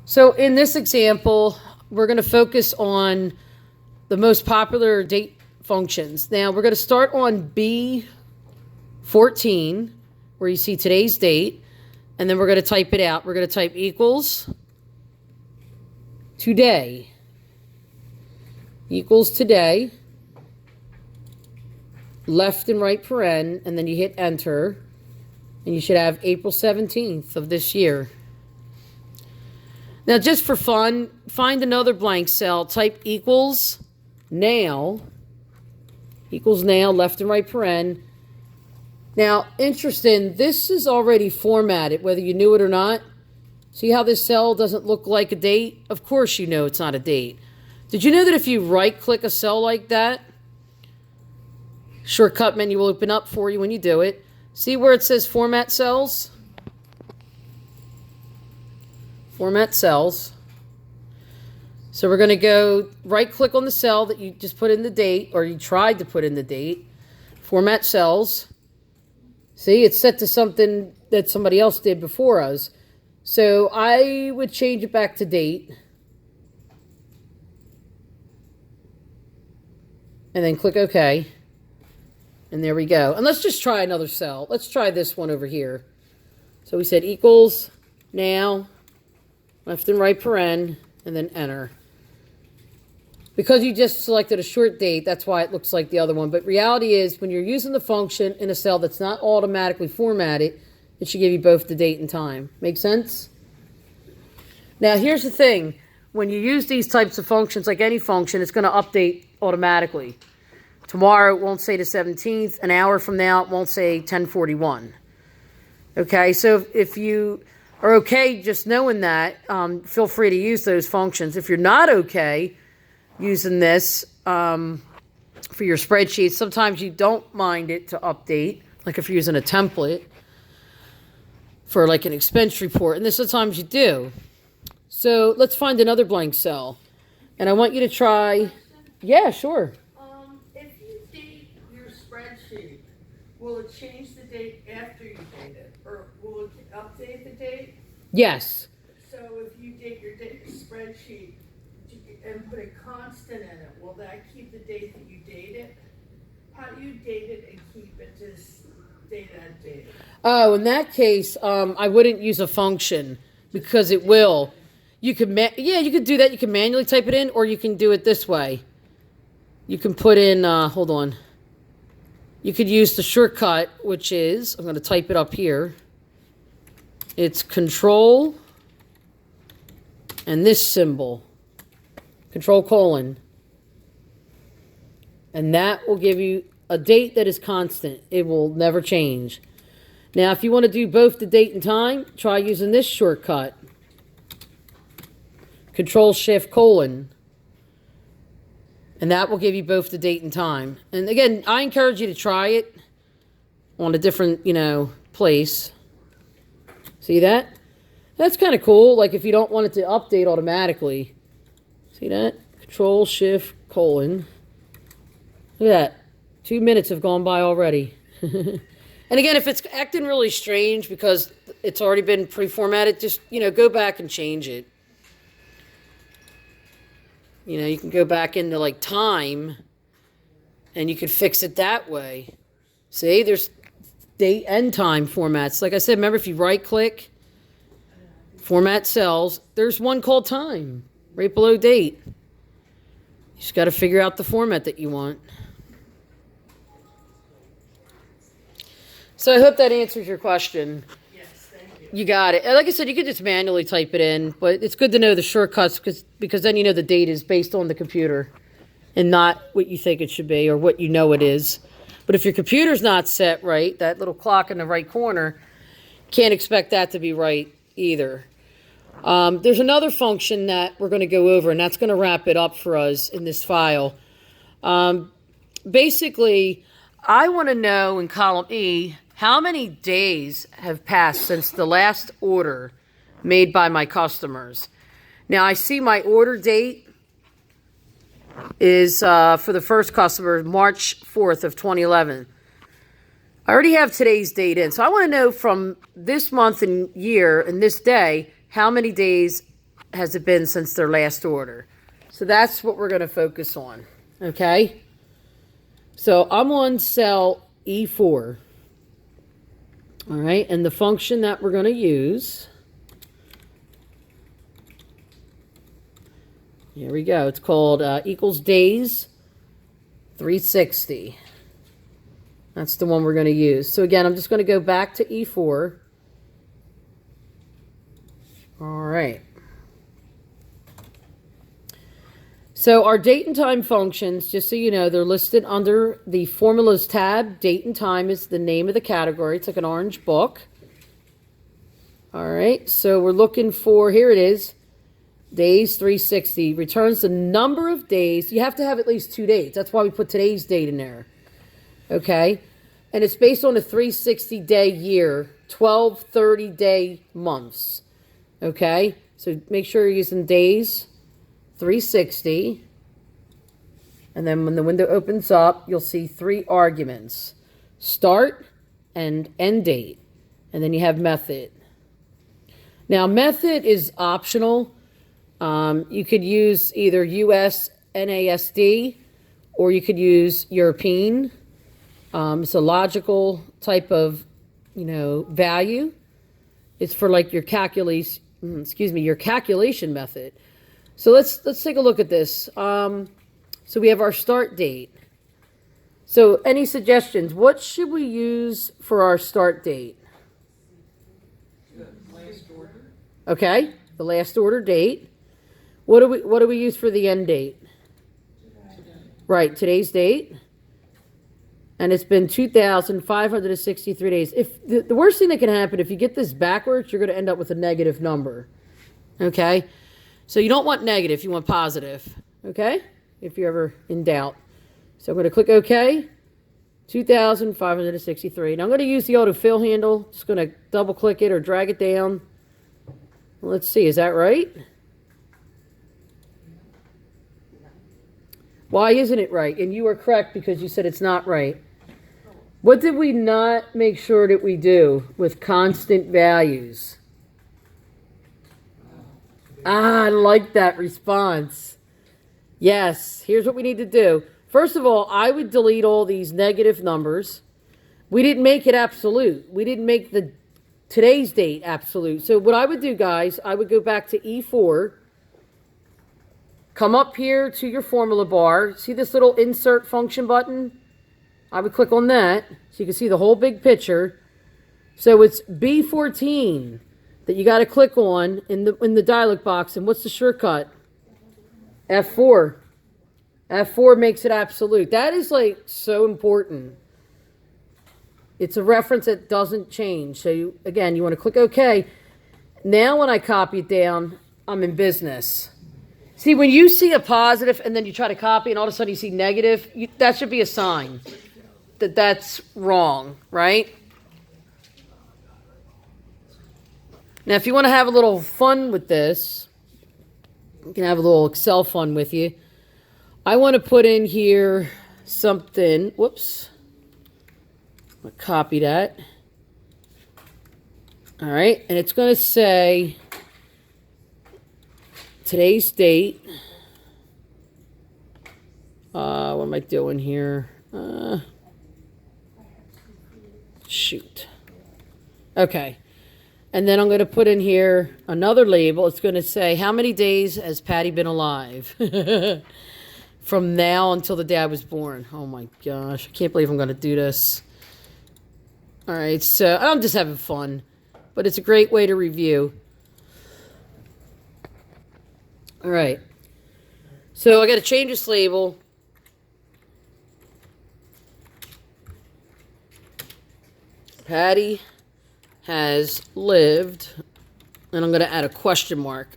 So in this example, we're going to focus on the most popular date functions. Now we're going to start on B14, where you see today's date, and then we're going to type it out. We're going to type equals today, left and right paren, and then you hit enter, and you should have April 17th of this year. Now, just for fun, find another blank cell, type equals now, left and right paren. Now, interesting, this is already formatted, whether you knew it or not. See how this cell doesn't look like a date? Of course you know it's not a date. Did you know that if you right-click a cell like that, shortcut menu will open up for you when you do it. See where it says Format Cells? Format Cells. So we're going to go right-click on the cell that you just put in the date, or you tried to put in the date. Format Cells. See, it's set to something that somebody else did before us. So I would change it back to date. And then click OK. And there we go. And let's just try another cell. Let's try this one over here. So we said equals now, left and right paren, and then enter. Because you just selected a short date, that's why it looks like the other one. But reality is, when you're using the function in a cell that's not automatically formatted, it should give you both the date and time. Make sense? Now, here's the thing. When you use these types of functions, like any function, it's going to update automatically. Tomorrow, it won't say the 17th. An hour from now, it won't say 10:41. Okay, so if you are okay just knowing that, feel free to use those functions. If you're not okay using this for your spreadsheet, sometimes you don't mind it to update, like if you're using a template for like an expense report, and this sometimes you do. So let's find another blank cell. And I want you to try, yeah, sure. If you date your spreadsheet, will it change the date after you date it? Or will it update the date? Yes. So if you date your spreadsheet and put a constant in it, will that keep the date that you date it? How do you date it and keep it just date that date? Oh, in that case, I wouldn't use a function because it will. You could, you could do that. You can manually type it in, or you can do it this way. You can put in, hold on. You could use the shortcut, which is, I'm going to type it up here. It's Control and this symbol, Control colon. And that will give you a date that is constant. It will never change. Now, if you want to do both the date and time, try using this shortcut. Control Shift colon. And that will give you both the date and time. And again, I encourage you to try it on a different, place. See that? That's kind of cool. Like if you don't want it to update automatically. See that? Control Shift colon. Look at that. 2 minutes have gone by already. And again, if it's acting really strange because it's already been pre-formatted, just, go back and change it. You can go back into like time and you can fix it that way. See, there's date and time formats. Like I said, remember if you right click, format cells, there's one called time right below date. You just got to figure out the format that you want. So I hope that answers your question. Yes, thank you. You got it. Like I said, you could just manually type it in, but it's good to know the shortcuts because then you know the date is based on the computer and not what you think it should be or what you know it is. But if your computer's not set right, that little clock in the right corner, can't expect that to be right either. There's another function that we're going to go over, and that's going to wrap it up for us in this file. Basically, I want to know in column E, how many days have passed since the last order made by my customers? Now, I see my order date is for the first customer, March 4th of 2011. I already have today's date in, so I want to know from this month and year and this day, how many days has it been since their last order. So that's what we're going to focus on, okay? So I'm on cell E4, all right? And the function that we're going to use, here we go. It's called equals days 360. That's the one we're going to use. So again, I'm just going to go back to E4. All right. So our date and time functions, just so you know, they're listed under the formulas tab. Date and time is the name of the category. It's like an orange book. All right. So we're looking for, here it is, days 360. Returns the number of days. You have to have at least 2 dates. That's why we put today's date in there. Okay. And it's based on a 360-day year, 12 30-day months. Okay. So make sure you're using days 360. And then when the window opens up, you'll see 3 arguments. Start and end date. And then you have method. Now, method is optional. You could use either US NASD or you could use European. It's a logical type of, value. It's for like your your calculation method. So let's take a look at this. So we have our start date. So any suggestions? What should we use for our start date? Last order. Okay, the last order date. What do we use for the end date? Right, today's date. And it's been 2,563 days. If the worst thing that can happen, if you get this backwards, you're going to end up with a negative number. Okay? So you don't want negative, you want positive. Okay? If you're ever in doubt. So I'm going to click OK. 2,563. Now I'm going to use the autofill handle. Just going to double click it or drag it down. Let's see, is that right? Why isn't it right? And you are correct because you said it's not right. What did we not make sure that we do with constant values? I like that response. Yes, here's what we need to do. First of all, I would delete all these negative numbers. We didn't make it absolute. We didn't make today's date absolute. So what I would do, guys, I would go back to E4. Come up here to your formula bar. See this little insert function button? I would click on that so you can see the whole big picture. So it's B14 that you got to click on in the dialog box. And what's the shortcut? F4. F4 makes it absolute. That is like so important. It's a reference that doesn't change. So again, you want to click OK. Now when I copy it down, I'm in business. See, when you see a positive and then you try to copy and all of a sudden you see negative, that should be a sign that that's wrong, right? Now, if you want to have a little fun with this, you can have a little Excel fun with you. I want to put in here something. Whoops. I'm going to copy that. All right. And it's going to say today's date. What am I doing here? Shoot. Okay. And then I'm going to put in here another label. It's going to say, how many days has Patty been alive? From now until the day I was born. Oh my gosh. I can't believe I'm going to do this. All right. So I'm just having fun. But it's a great way to review. All right. So I got to change this label. Patty has lived, and I'm going to add a question mark.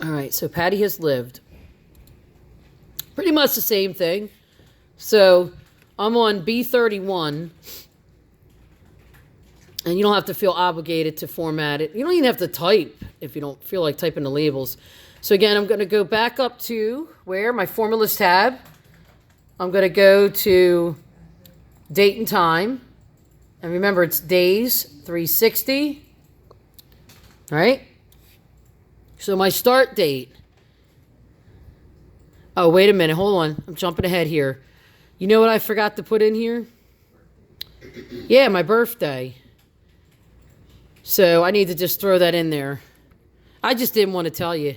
All right, so Patty has lived. Pretty much the same thing. So I'm on B31, and you don't have to feel obligated to format it. You don't even have to type if you don't feel like typing the labels. So again, I'm going to go back up to where? My formulas tab. I'm going to go to date and time. And remember, it's days 360. All right. So my start date. Oh, wait a minute. Hold on. I'm jumping ahead here. You know what I forgot to put in here? Yeah, my birthday. So I need to just throw that in there. I just didn't want to tell you.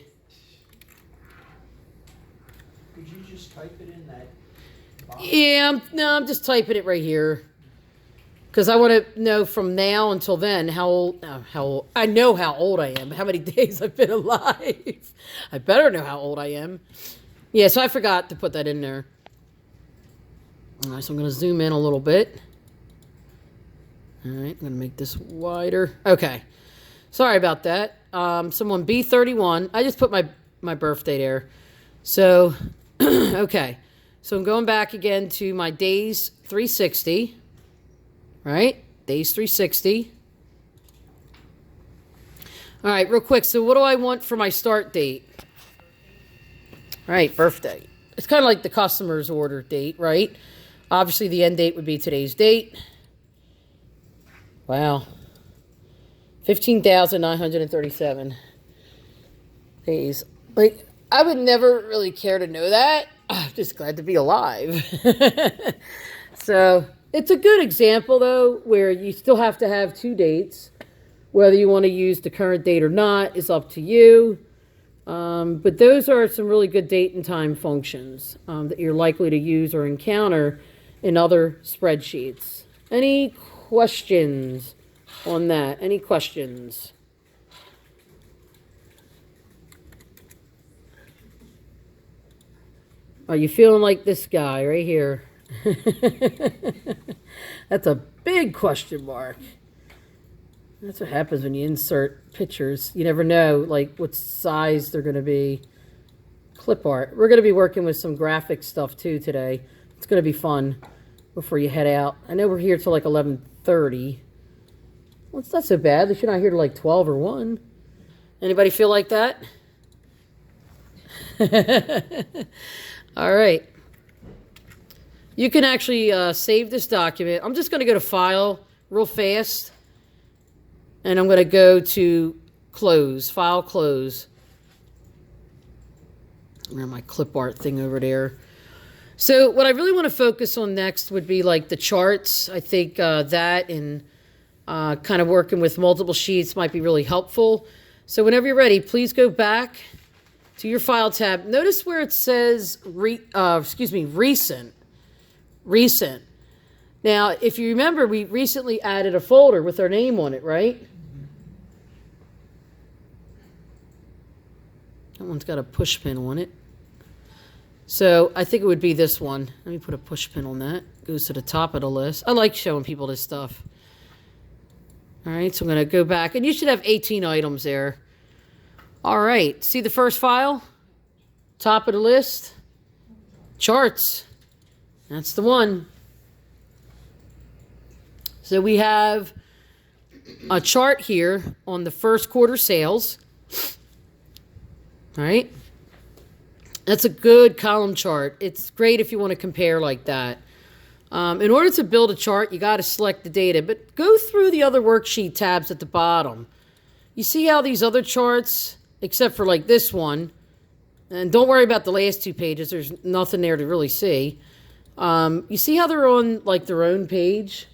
Could you just type it in that box? Yeah, I'm just typing it right here. Because I want to know from now until then how old, I know how old I am, how many days I've been alive. I better know how old I am. Yeah, so I forgot to put that in there. All right, so I'm going to zoom in a little bit. All right, I'm going to make this wider. Okay, sorry about that. Someone B31. I just put my birthday there. So, okay. So I'm going back again to my days 360. Right? Days 360. All right, real quick. So what do I want for my start date? All right, birthday. It's kind of like the customer's order date, right? Obviously, the end date would be today's date. Wow. 15,937 days. Like, I would never really care to know that. I'm just glad to be alive. So, it's a good example, though, where you still have to have two dates. Whether you want to use the current date or not is up to you. But those are some really good date and time functions that you're likely to use or encounter in other spreadsheets. Any questions on that? Any questions? Are you feeling like this guy right here? That's a big question mark. That's what happens when you insert pictures. You never know, like, what size they're going to be. Clip art. We're going to be working with some graphic stuff, too, today. It's going to be fun before you head out. I know we're here till, like, 11:30. Well, it's not so bad. At least you're not here till, like, 12 or 1. Anybody feel like that? All right. You can actually save this document. I'm just going to go to File real fast. And I'm going to go to Close. File, Close. My clip art thing over there. So what I really want to focus on next would be like the charts. I think that and kind of working with multiple sheets might be really helpful. So whenever you're ready, please go back to your File tab. Notice where it says, Recent. Recent. Now, if you remember, we recently added a folder with our name on it, right? That one's got a push pin on it. So I think it would be this one. Let me put a push pin on that. Goes to the top of the list. I like showing people this stuff. All right, so I'm going to go back. And you should have 18 items there. All right, see the first file? Top of the list. Charts. That's the one. So we have a chart here on the first quarter sales. All right. That's a good column chart. It's great if you want to compare like that. In order to build a chart, you got to select the data, but go through the other worksheet tabs at the bottom. You see how these other charts, except for like this one, and don't worry about the last two pages. There's nothing there to really see. You see how they're on like their own page?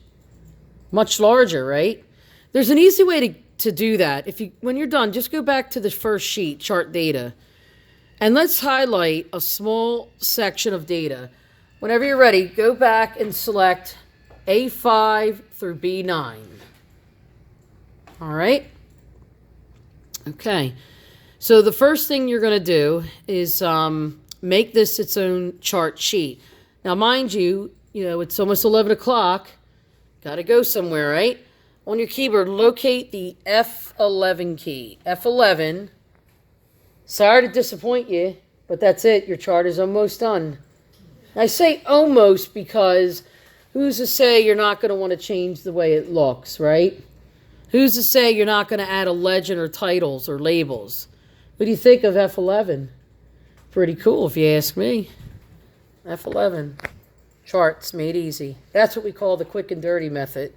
Much larger, right? There's an easy way to do that. When you're done, just go back to the first sheet, chart data. And let's highlight a small section of data. Whenever you're ready, go back and select A5 through B9. All right? Okay. So the first thing you're going to do is make this its own chart sheet. Now, mind you, it's almost 11 o'clock. Got to go somewhere, right? On your keyboard, locate the F11 key. F11. Sorry to disappoint you, but that's it. Your chart is almost done. I say almost because who's to say you're not going to want to change the way it looks, right? Who's to say you're not going to add a legend or titles or labels? What do you think of F11? Pretty cool if you ask me. F11. Charts made easy. That's what we call the quick and dirty method.